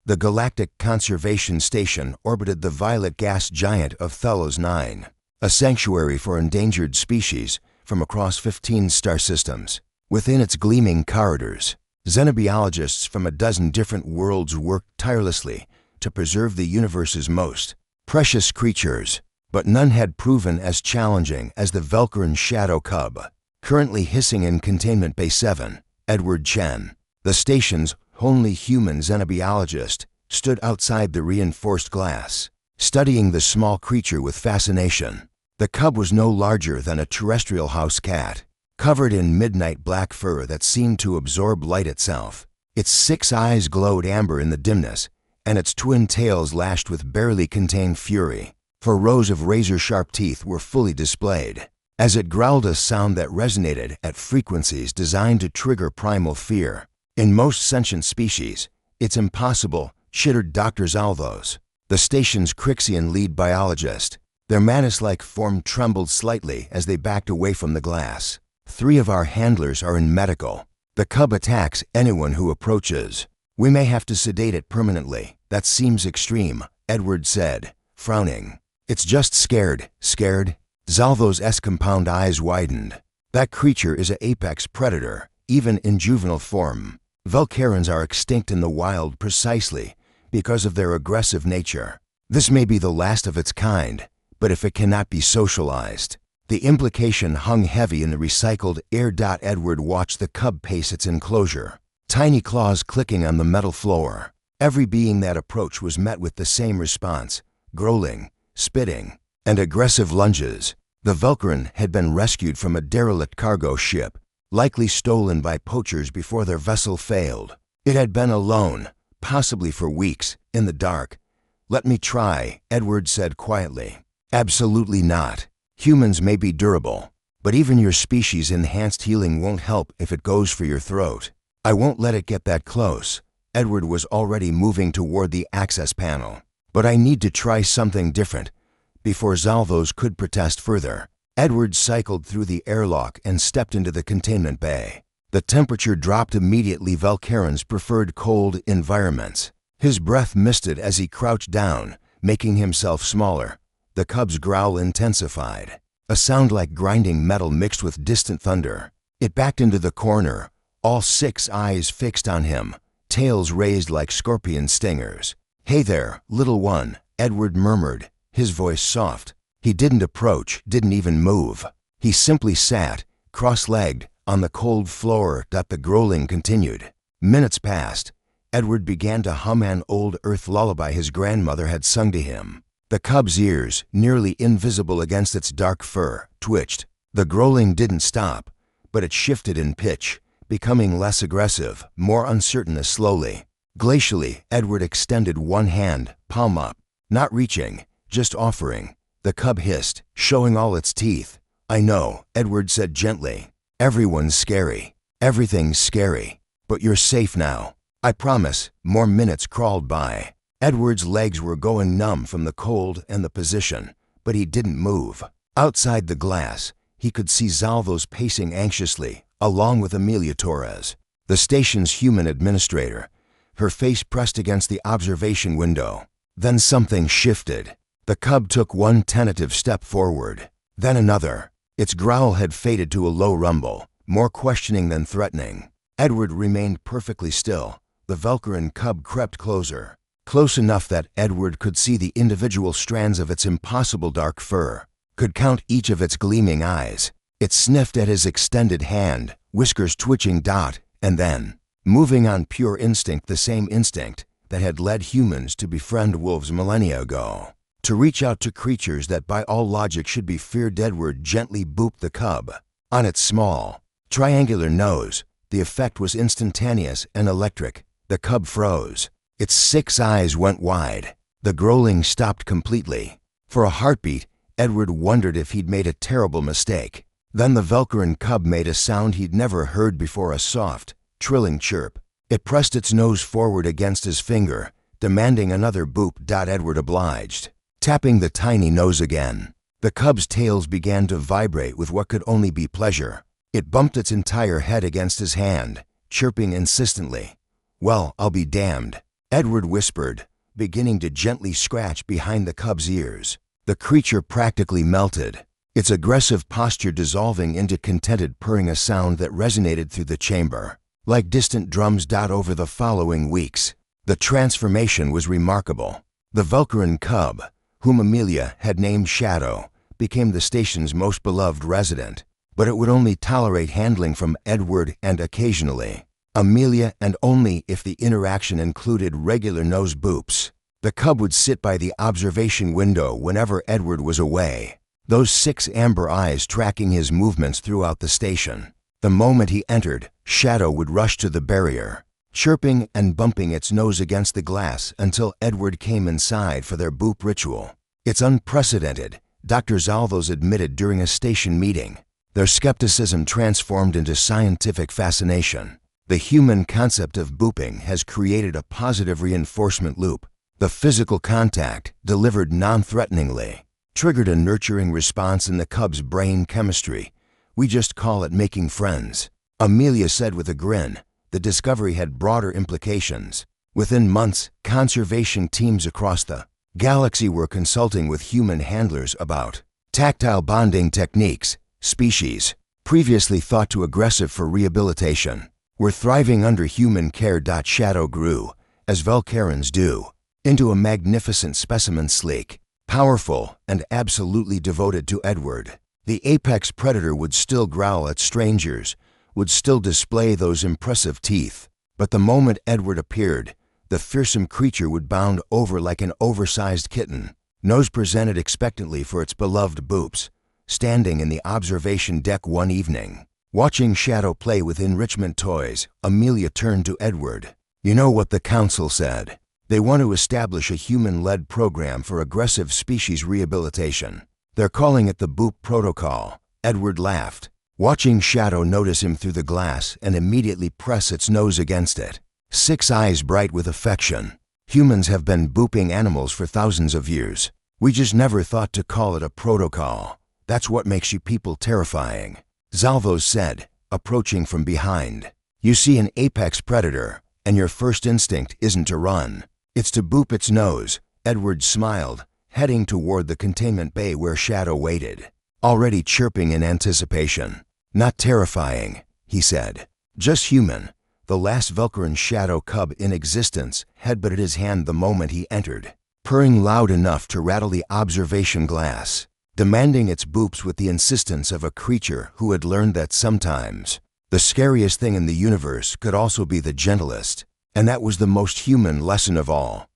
The Galactic Conservation Station orbited the violet gas giant of Thelos 9, a sanctuary for endangered species from across 15 star systems. Within its gleaming corridors, xenobiologists from a dozen different worlds worked tirelessly to preserve the universe's most precious creatures, but none had proven as challenging as the Velcaran shadow cub, currently hissing in Containment Bay 7. Edward Chen, the station's only human xenobiologist, stood outside the reinforced glass, studying the small creature with fascination. The cub was no larger than a terrestrial house cat, covered in midnight black fur that seemed to absorb light itself. Its 6 eyes glowed amber in the dimness, and its twin tails lashed with barely contained fury, for rows of razor-sharp teeth were fully displayed. As it growled a sound that resonated at frequencies designed to trigger primal fear. In most sentient species, it's impossible, chittered Dr. Zalvos, the station's Crixian lead biologist. Their mantis-like form trembled slightly as they backed away from the glass. 3 of our handlers are in medical. The cub attacks anyone who approaches. We may have to sedate it permanently. That seems extreme, Edward said, frowning. It's just scared. Zalvos' compound eyes widened. That creature is an apex predator, even in juvenile form. Velcarans are extinct in the wild precisely because of their aggressive nature. This may be the last of its kind, but if it cannot be socialized. The implication hung heavy in the recycled air. Edward watched the cub pace its enclosure, tiny claws clicking on the metal floor. Every being that approached was met with the same response: growling, spitting, and aggressive lunges. The Velcaran had been rescued from a derelict cargo ship, likely stolen by poachers before their vessel failed. It had been alone, possibly for weeks, in the dark. Let me try, Edward said quietly. Absolutely not. Humans may be durable, but even your species' enhanced healing won't help if it goes for your throat. I won't let it get that close. Edward was already moving toward the access panel. But I need to try something different. Before Zalvos could protest further, Edward cycled through the airlock and stepped into the containment bay. The temperature dropped immediately. Velcaran's preferred cold environments. His breath misted as he crouched down, making himself smaller. The cub's growl intensified, a sound like grinding metal mixed with distant thunder. It backed into the corner, all 6 eyes fixed on him, tails raised like scorpion stingers. Hey there, little one, Edward murmured, his voice soft. He didn't approach, didn't even move. He simply sat, cross-legged, on the cold floor. The growling continued. Minutes passed. Edward began to hum an old earth lullaby his grandmother had sung to him. The cub's ears, nearly invisible against its dark fur, twitched. The growling didn't stop, but it shifted in pitch, becoming less aggressive, more uncertain as slowly. Glacially, Edward extended one hand, palm up, not reaching, just offering. The cub hissed, showing all its teeth. I know, Edward said gently. Everyone's scary. Everything's scary. But you're safe now. I promise. More minutes crawled by. Edward's legs were going numb from the cold and the position, but he didn't move. Outside the glass, he could see Zalvos pacing anxiously, along with Amelia Torres, the station's human administrator, her face pressed against the observation window. Then something shifted. The cub took one tentative step forward, then another. Its growl had faded to a low rumble, more questioning than threatening. Edward remained perfectly still. The Velcaran cub crept closer. Close enough that Edward could see the individual strands of its impossible dark fur, could count each of its gleaming eyes. It sniffed at his extended hand, whiskers twitching. And then, moving on pure instinct, the same instinct that had led humans to befriend wolves millennia ago, to reach out to creatures that by all logic should be feared. Edward gently booped the cub on its small, triangular nose. The effect was instantaneous and electric. The cub froze. Its 6 eyes went wide. The growling stopped completely. For a heartbeat, Edward wondered if he'd made a terrible mistake. Then the Velcaran cub made a sound he'd never heard before, a soft, trilling chirp. It pressed its nose forward against his finger, demanding another boop. Edward obliged, tapping the tiny nose again. The cub's tails began to vibrate with what could only be pleasure. It bumped its entire head against his hand, chirping insistently. Well, I'll be damned. Edward whispered, beginning to gently scratch behind the cub's ears. The creature practically melted, its aggressive posture dissolving into contented purring, a sound that resonated through the chamber like distant drums. Over the following weeks, the transformation was remarkable. The Velcarin cub, whom Amelia had named Shadow, became the station's most beloved resident, but it would only tolerate handling from Edward and occasionally Amelia, and only if the interaction included regular nose boops. The cub would sit by the observation window whenever Edward was away, those 6 amber eyes tracking his movements throughout the station. The moment he entered, Shadow would rush to the barrier, chirping and bumping its nose against the glass until Edward came inside for their boop ritual. "It's unprecedented," Dr. Zalvos admitted during a station meeting. Their skepticism transformed into scientific fascination. The human concept of booping has created a positive reinforcement loop. The physical contact, delivered non-threateningly, triggered a nurturing response in the cub's brain chemistry. "We just call it making friends," Amelia said with a grin. The discovery had broader implications. Within months, conservation teams across the galaxy were consulting with human handlers about tactile bonding techniques. Species, previously thought too aggressive for rehabilitation, were thriving under human care. Shadow grew, as Velcarins do, into a magnificent specimen, sleek, powerful, and absolutely devoted to Edward. The apex predator would still growl at strangers, would still display those impressive teeth, but the moment Edward appeared, the fearsome creature would bound over like an oversized kitten, nose presented expectantly for its beloved boops. Standing in the observation deck one evening, watching Shadow play with enrichment toys, Amelia turned to Edward. "You know what the council said? They want to establish a human-led program for aggressive species rehabilitation. They're calling it the Boop Protocol." Edward laughed, watching Shadow notice him through the glass and immediately press its nose against it. 6 eyes bright with affection. "Humans have been booping animals for thousands of years. We just never thought to call it a protocol. That's what makes you people terrifying," Zalvos said, approaching from behind. "You see an apex predator, and your first instinct isn't to run. It's to boop its nose." Edward smiled, heading toward the containment bay where Shadow waited, already chirping in anticipation. "Not terrifying," he said. "Just human." The last Velcarin Shadow cub in existence had but at his hand the moment he entered, purring loud enough to rattle the observation glass, demanding its boops with the insistence of a creature who had learned that sometimes the scariest thing in the universe could also be the gentlest. And that was the most human lesson of all.